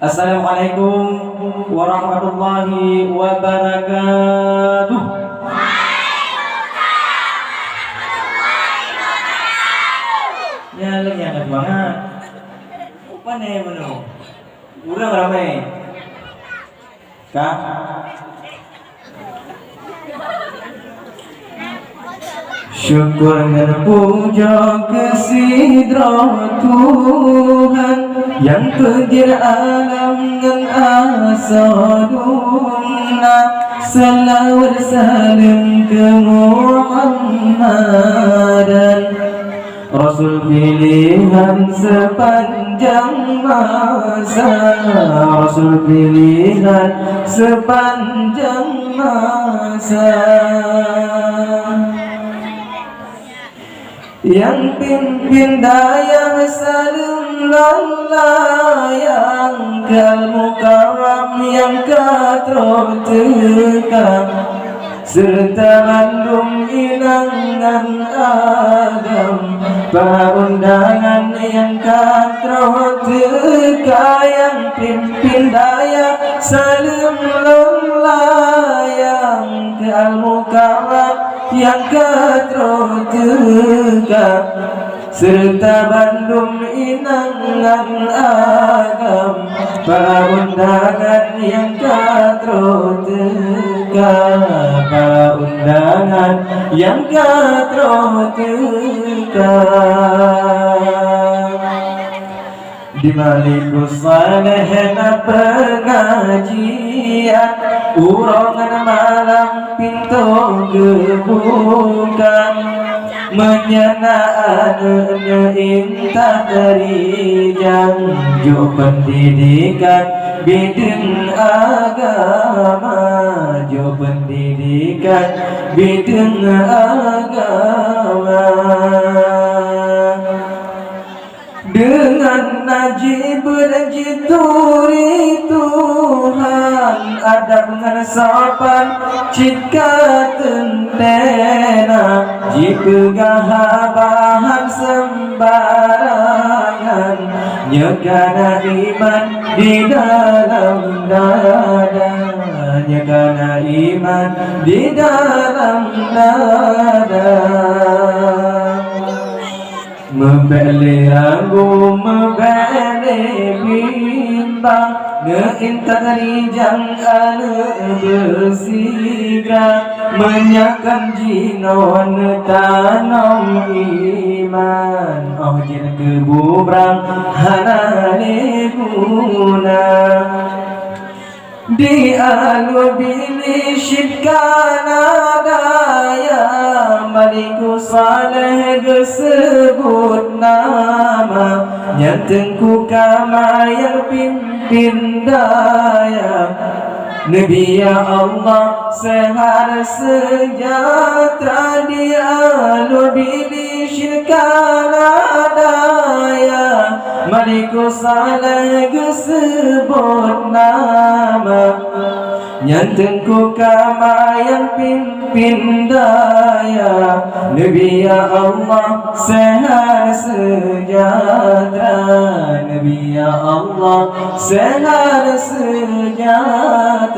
Assalamualaikum warahmatullahi wabarakatuh. Ya, lagi yang banget. Apa nih menu? Udah ramai. Kak? Syukur dan puja kesidra Tuhan yang pendir alam dan asaduna. Salawat salam ke Muhammadan, Rasul pilihan sepanjang masa, Rasul pilihan sepanjang masa, yang pimpin daya salim lalla, yang kal-mukarram yang katrotekam, serta bandung inangan Adam, paundangan yang katroteka, yang pimpin daya salim lalla, yang kal-mukarram yang katroteka, serta bandung inangan Agam, paundangan yang katroteka, paundangan yang katroteka. Di malikus salehna pengajian, urongan malam pintu kebuka, menyenangkan intan dari janju pendidikan bidang agama, jo pendidikan bidang agama. Dengan najib berjituri Tuhan, adab dengan sopan jika tentena, jika gahabahan sembarangan, nyekana iman di dalam dada, nyekana iman di dalam dada. Membeli ragu, membeli bimbang, ngeintan rijang ane bersiga, menyakan jinon tanam iman, oh jin kebubrang hanane guna. Di alubili syidkana daya, maliku saleh disebut nama, nyatengku kama yang pimpin daya. Nabi ya Allah sehat sejahtera, di alubili syidkana daya, maliku saleh disebut nama, nyantengku kama yang pimpin daya. Nabi ya Allah sehat sejahtera, Nabi ya Allah sehat sejahtera.